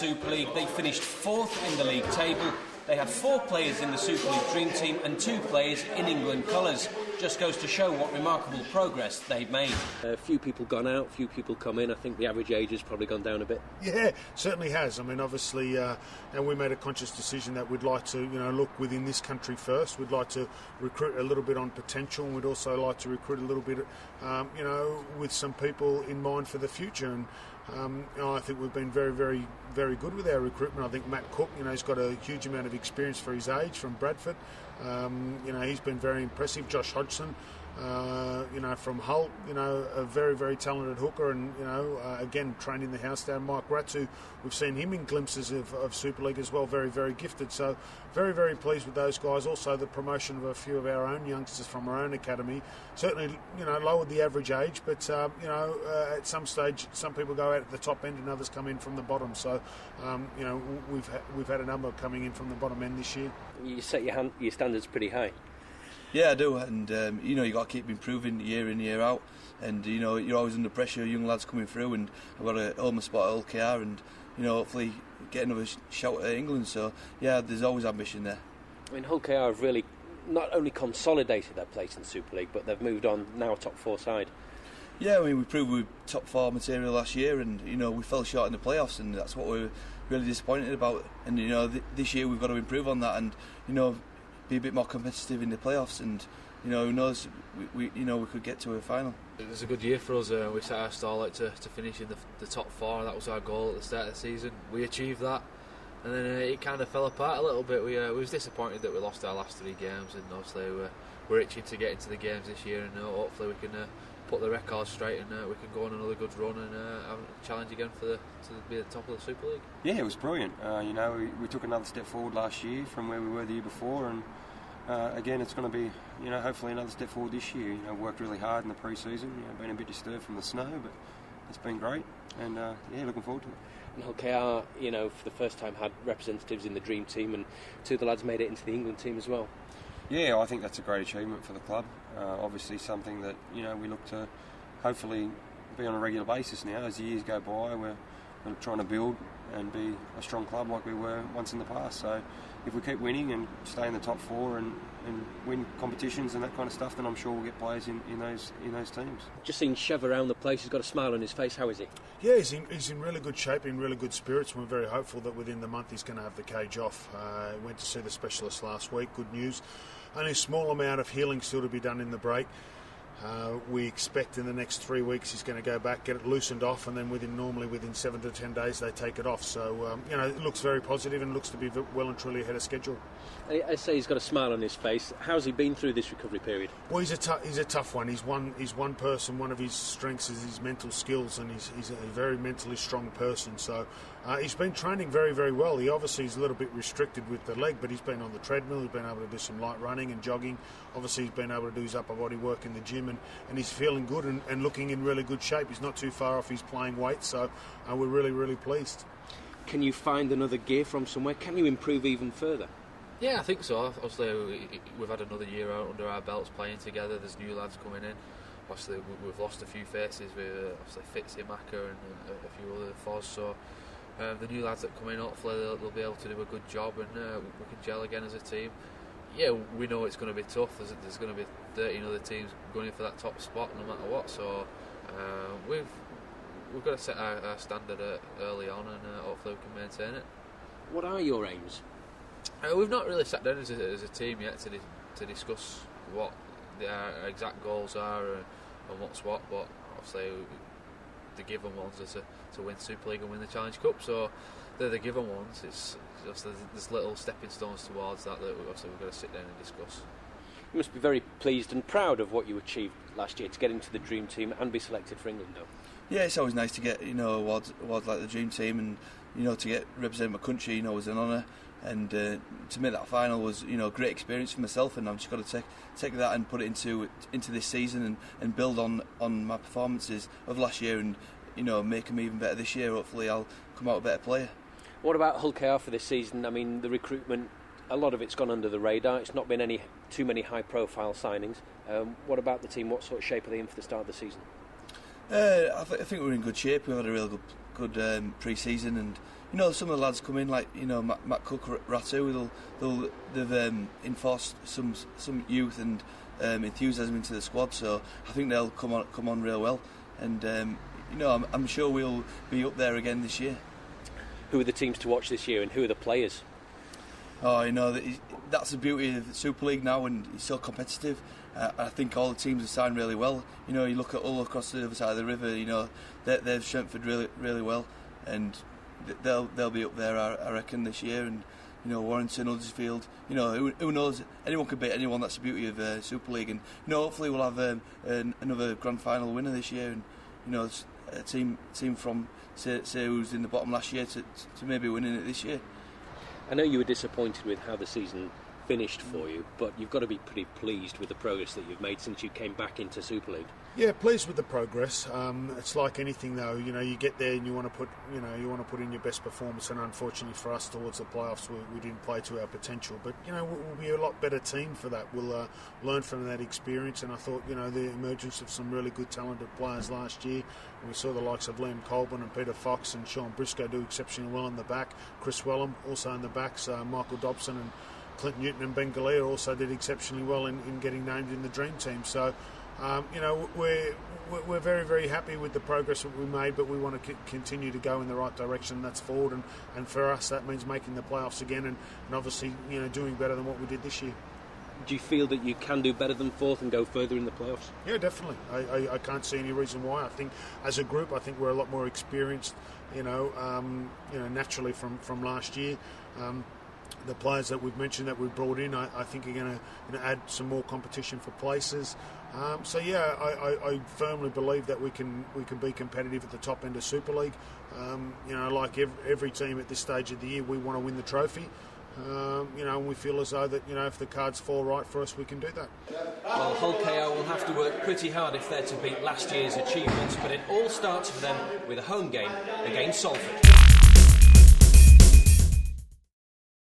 Super League. They finished 4th in the league table. They had 4 players in the Super League Dream Team and 2 players in England colours. Just goes to show what remarkable progress they've made. A few people gone out, few people come in. I think the average age has probably gone down a bit. Yeah, certainly has. I mean, obviously, and we made a conscious decision that we'd like to, look within this country first. We'd like to recruit a little bit on potential, and we'd also like to recruit a little bit, with some people in mind for the future. And I think we've been very, very, very good with our recruitment. I think Matt Cook, he's got a huge amount of experience for his age from Bradford. He's been very impressive. Josh Hodgson, from Hull, a very, very talented hooker, and again trained in the house down. Mike Ratz, who we've seen him in glimpses of Super League as well, very, very gifted. So very, very pleased with those guys. Also the promotion of a few of our own youngsters from our own academy certainly lowered the average age, but at some stage some people go out at the top end and others come in from the bottom. So we've had a number coming in from the bottom end this year. You set your standards pretty high. Yeah, I do, and you got to keep improving year in, year out, and you're always under pressure, young lads coming through, and I've got a home spot at LKR, and hopefully get another shout at England. So yeah, there's always ambition there. I mean, Hull KR have really not only consolidated their place in the Super League, but they've moved on, now a top 4 side. Yeah, I mean, we proved we were top 4 material last year, and we fell short in the playoffs, and that's what we're really disappointed about. And this year we've got to improve on that, and be a bit more competitive in the playoffs, and who knows, we could get to a final. It was a good year for us. We set our stall out to finish in the top 4. That was our goal at the start of the season. We achieved that, and then it kind of fell apart a little bit. We was disappointed that we lost our last 3 games, and obviously we're itching to get into the games this year, and hopefully we can put the record straight, and we can go on another good run and have a challenge again to be at the top of the Super League. Yeah, it was brilliant. We took another step forward last year from where we were the year before, and again, it's going to be, hopefully another step forward this year. Worked really hard in the pre-season. Been a bit disturbed from the snow, but it's been great, and looking forward to it. And Hull KR, for the first time had representatives in the Dream Team, and 2 of the lads made it into the England team as well. Yeah, I think that's a great achievement for the club. Obviously something that we look to hopefully be on a regular basis now. As the years go by, we're trying to build and be a strong club like we were once in the past. So if we keep winning and stay in the top 4 and win competitions and that kind of stuff, then I'm sure we'll get players in those teams. Just seeing Chev around the place, he's got a smile on his face. How is he? Yeah, he's in really good shape, in really good spirits. We're very hopeful that within the month he's going to have the cage off. Went to see the specialist last week. Good news. Only a small amount of healing still to be done in the break. We expect in the next 3 weeks he's going to go back, get it loosened off, and then within 7 to 10 days they take it off. So it looks very positive and looks to be well and truly ahead of schedule. I say he's got a smile on his face. How's he been through this recovery period? Well, he's a tough one. He's one person. One of his strengths is his mental skills, and he's a very mentally strong person. So he's been training very, very well. He obviously is a little bit restricted with the leg, but he's been on the treadmill. He's been able to do some light running and jogging. Obviously, he's been able to do his upper body work in the gym, and he's feeling good and looking in really good shape. He's not too far off his playing weight, so we're really, really pleased. Can you find another gear from somewhere? Can you improve even further? Yeah, I think so. Obviously, we've had another year out under our belts playing together. There's new lads coming in. Obviously, we've lost a few faces with obviously Fitzy, Maka and a few other Foz. So the new lads that come in, hopefully they'll be able to do a good job, and we can gel again as a team. Yeah, we know it's going to be tough. There's going to be 13 other teams going in for that top spot no matter what. So we've got to set our standard early on, and hopefully we can maintain it. What are your aims? We've not really sat down as a team yet to discuss what our exact goals are and what's what, but obviously the given ones are to win Super League and win the Challenge Cup, so they're the given ones. It's just there's little stepping stones towards that obviously we've got to sit down and discuss. You must be very pleased and proud of what you achieved last year to get into the Dream Team and be selected for England, though. Yeah, it's always nice to get awards like the Dream Team, and to get represent my country was an honour, and to make that final was a great experience for myself, and I've just got to take that and put it into this season and build on my performances of last year, and make them even better this year. Hopefully I'll come out a better player. What about Hull KR for this season? I mean, the recruitment, a lot of it's gone under the radar. It's not been too many high-profile signings. What about the team? What sort of shape are they in for the start of the season? I think we're in good shape. We've had a real pre-season, and you know some of the lads come in like you know Matt Cook, Ratu. They've enforced some youth and enthusiasm into the squad, so I think they'll come on real well, and you know I'm sure we'll be up there again this year. Who are the teams to watch this year, and who are the players? Oh, you know that's the beauty of the Super League now, and it's so competitive. I think all the teams have signed really well. You know, you look at all across the other side of the river. You know, they've strengthened really well, and they'll be up there, I reckon, this year. And you know, Warrington, Huddersfield. You know, who knows? Anyone can beat anyone. That's the beauty of Super League. And you know, hopefully we'll have another grand final winner this year. And you know, a team from say who's in the bottom last year to maybe winning it this year. I know you were disappointed with how the season finished for you, but you've got to be pretty pleased with the progress that you've made since you came back into Super League. Yeah, pleased with the progress. It's like anything, though. You know, you get there and you want to put in your best performance. And unfortunately for us, towards the playoffs, we didn't play to our potential. But you know, we'll be a lot better team for that. We'll learn from that experience. And I thought, you know, the emergence of some really good, talented players last year. And we saw the likes of Liam Colburn and Peter Fox and Sean Briscoe do exceptionally well in the back. Chris Wellham also in the backs. Michael Dobson and Clint Newton and Ben Galea also did exceptionally well in getting named in the Dream Team. So, you know, we're very, very happy with the progress that we made, but we want to continue to go in the right direction. That's forward, and for us, that means making the playoffs again, and obviously, you know, doing better than what we did this year. Do you feel that you can do better than fourth and go further in the playoffs? Yeah, definitely. I can't see any reason why. I think as a group, I think we're a lot more experienced. You know, naturally from last year. The players that we've mentioned that we've brought in, I think are going to add some more competition for places. So yeah, I firmly believe that we can be competitive at the top end of Super League. You know, like every team at this stage of the year, we want to win the trophy. You know, and we feel as though that, you know, if the cards fall right for us, we can do that. Well, Hull KO will have to work pretty hard if they're to beat last year's achievements, but it all starts for them with a home game against Salford.